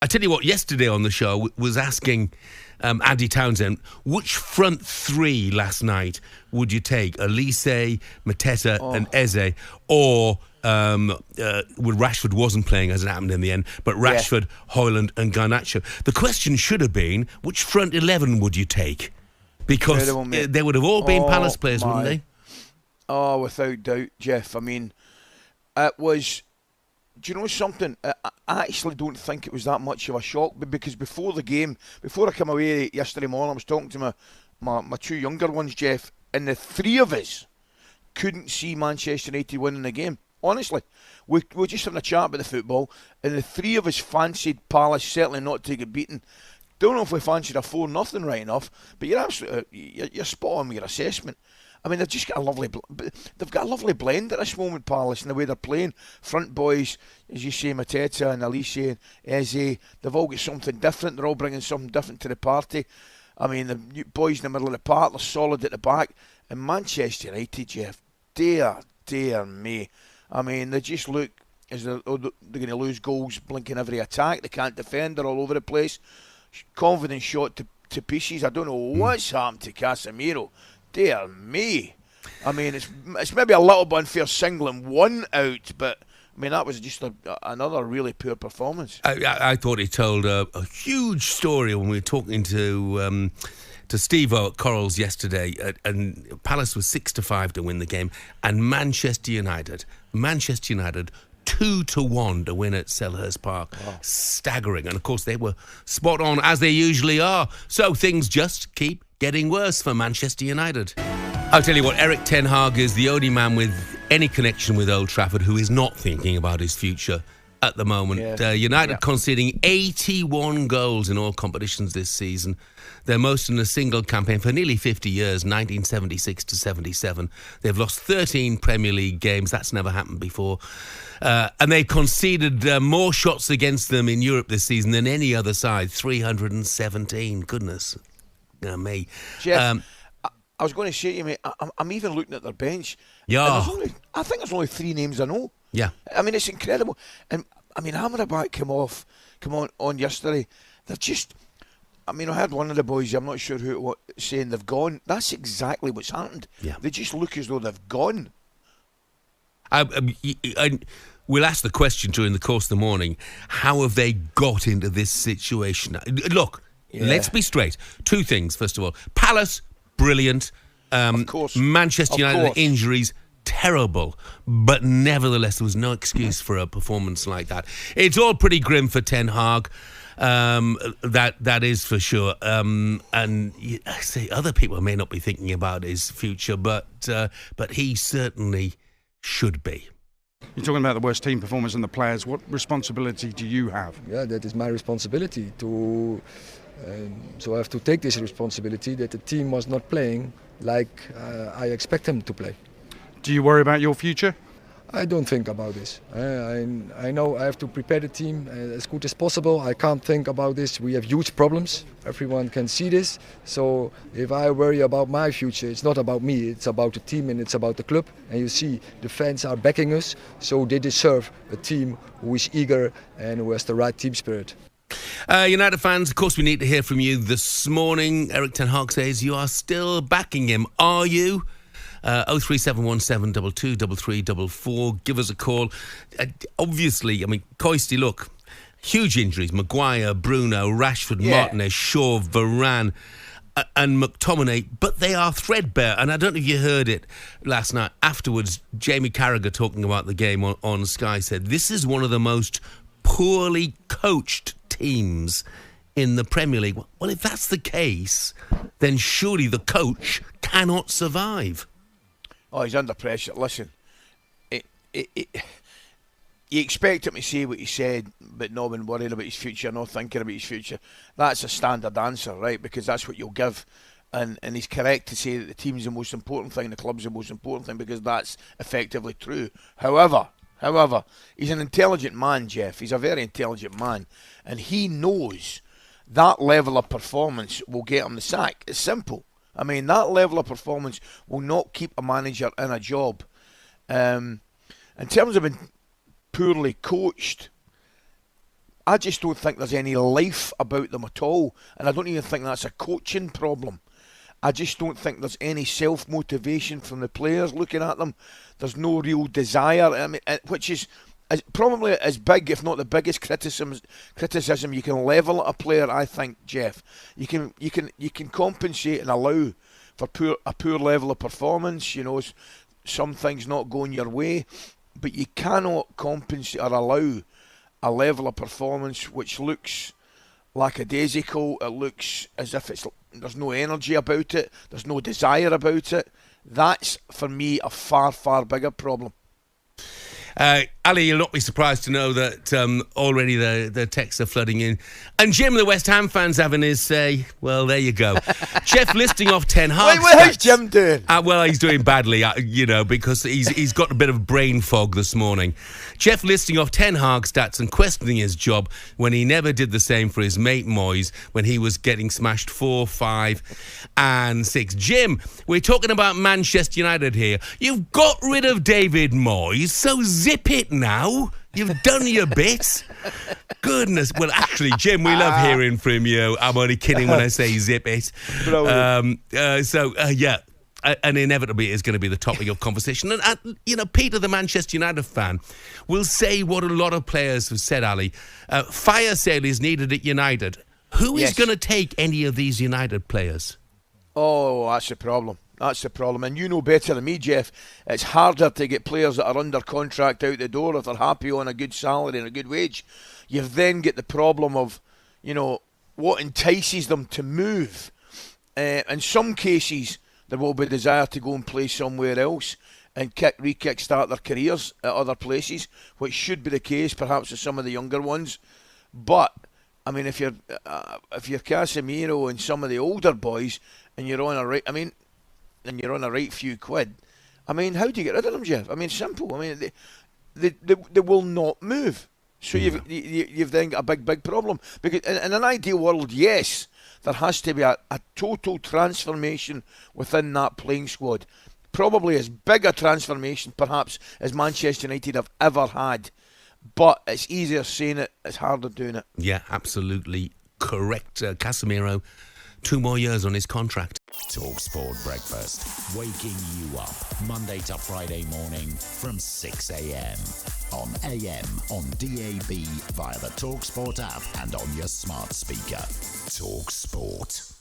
I tell you what, yesterday on the show was asking Andy Townsend, which front three last night would you take? Elise, Mateta and Eze, or Rashford wasn't playing as it happened in the end, but Rashford, Højlund and Garnacho. The question should have been, which front 11 would you take? Because they would have all been Palace players, wouldn't they? Oh, without doubt, Jeff. I mean, it was... Do you know something? I actually don't think it was that much of a shock, because before the game, before I came away yesterday morning, I was talking to my two younger ones, Jeff, and the three of us couldn't see Manchester United winning the game. Honestly, we were just having a chat about the football, and the three of us fancied Palace certainly not to get beaten. Don't know if we fancied a 4-0 right enough, but you're absolutely you're spot on with your assessment. I mean, they've just got a lovely blend at this moment, Palace, in the way they're playing. Front boys, as you say, Mateta and Elise and Eze, they've all got something different. They're all bringing something different to the party. I mean, the boys in the middle of the park, they're solid at the back. And Manchester United, Jeff, dear me. I mean, they just look as they're going to lose goals blinking every attack. They can't defend. They're all over the place. Confident shot to pieces. I don't know what's happened to Casemiro. Dear me. I mean, it's maybe a little bit unfair singling one out, but I mean, that was just another really poor performance. I thought he told a huge story when we were talking to Steve-O at Corals yesterday, and Palace was 6-5 to win the game, and Manchester United 2-1 to win at Selhurst Park. Wow. Staggering. And of course they were spot on, as they usually are. So things just keep getting worse for Manchester United. I'll tell you what, Erik ten Hag is the only man with any connection with Old Trafford who is not thinking about his future at the moment. United conceding 81 goals in all competitions this season. Their most in a single campaign for nearly 50 years, 1976 to 77. They've lost 13 Premier League games. That's never happened before. And they've conceded more shots against them in Europe this season than any other side, 317. Goodness me. Jeff, I was going to say to you, mate, I'm even looking at their bench. Yeah. I think there's only three names I know. Yeah. I mean, it's incredible. And, I mean, Amrabat came on yesterday. They're just... I mean, I heard one of the boys, I'm not sure who it was, saying they've gone. That's exactly what's happened. Yeah. They just look as though they've gone. We'll ask the question during the course of the morning, how have they got into this situation? Look, let's be straight. Two things, first of all. Palace, brilliant. Of course. Manchester United injuries, terrible. But nevertheless, there was no excuse for a performance like that. It's all pretty grim for Ten Hag. That is for sure. And I say other people may not be thinking about his future, but he certainly should be. You're talking about the worst team performance and the players. What responsibility do you have? Yeah, that is my responsibility to. So I have to take this responsibility that the team was not playing like I expect them to play. Do you worry about your future? I don't think about this. I know I have to prepare the team as good as possible. I can't think about this. We have huge problems. Everyone can see this. So if I worry about my future, it's not about me. It's about the team and it's about the club. And you see, the fans are backing us. So they deserve a team who is eager and who has the right team spirit. United fans, of course, we need to hear from you this morning. Erik ten Hag says you are still backing him. Are you? 03717 223344. Give us a call. Obviously, I mean, Coisty, look, huge injuries. Maguire, Bruno, Rashford, Martinez, Shaw, Varane and McTominay, but they are threadbare. And I don't know if you heard it last night. Afterwards, Jamie Carragher, talking about the game on Sky, said this is one of the most poorly coached teams in the Premier League. Well, if that's the case, then surely the coach cannot survive. Oh, he's under pressure. Listen, you expect him to say what he said, but not been worried about his future, not thinking about his future. That's a standard answer, right? Because that's what you'll give. And he's correct to say that the team's the most important thing, the club's the most important thing, because that's effectively true. However, he's an intelligent man, Jeff. He's a very intelligent man. And he knows that level of performance will get him the sack. It's simple. I mean, that level of performance will not keep a manager in a job. In terms of being poorly coached, I just don't think there's any life about them at all, and I don't even think that's a coaching problem. I just don't think there's any self-motivation from the players looking at them. There's no real desire, I mean, which is probably as big, if not the biggest criticism you can level at a player. I think, Jeff, you can compensate and allow for a poor level of performance. You know, some things not going your way, but you cannot compensate or allow a level of performance which looks lackadaisical. It looks as if there's no energy about it, there's no desire about it. That's, for me, a far, far bigger problem. Ali, you'll not be surprised to know that already the texts are flooding in. And Jim, the West Ham fan's having his say. Well, there you go. Jeff listing off Ten Hag. Wait, how's Jim doing? Well, he's doing badly, because he's got a bit of brain fog this morning. Jeff listing off Ten Hag stats and questioning his job when he never did the same for his mate Moyes when he was getting smashed 4, 5 and 6. Jim, we're talking about Manchester United here. You've got rid of David Moyes, so zip it now. You've done your bit. Goodness. Well, actually, Jim, we love hearing from you. I'm only kidding when I say zip it. Yeah. And inevitably is going to be the topic of conversation. And Peter, the Manchester United fan, will say what a lot of players have said, Ali. Fire sale is needed at United. Who is going to take any of these United players? Oh, that's the problem. That's the problem. And you know better than me, Jeff, it's harder to get players that are under contract out the door if they're happy on a good salary and a good wage. You've then got the problem of, what entices them to move. In some cases, there will be desire to go and play somewhere else and re-kick-start their careers at other places, which should be the case, perhaps with some of the younger ones. But I mean, if you're Casemiro and some of the older boys, and you're on a right few quid, I mean, how do you get rid of them, Jeff? I mean, simple. I mean, they will not move. So you've then got a big problem. Because in an ideal world, yes, there has to be a total transformation within that playing squad. Probably as big a transformation, perhaps, as Manchester United have ever had. But it's easier saying it, it's harder doing it. Yeah, absolutely correct. Casemiro, 2 more years on his contract. talkSPORT Breakfast, waking you up Monday to Friday morning from 6 a.m. on AM, on DAB, via the talkSPORT app and on your smart speaker. talkSPORT.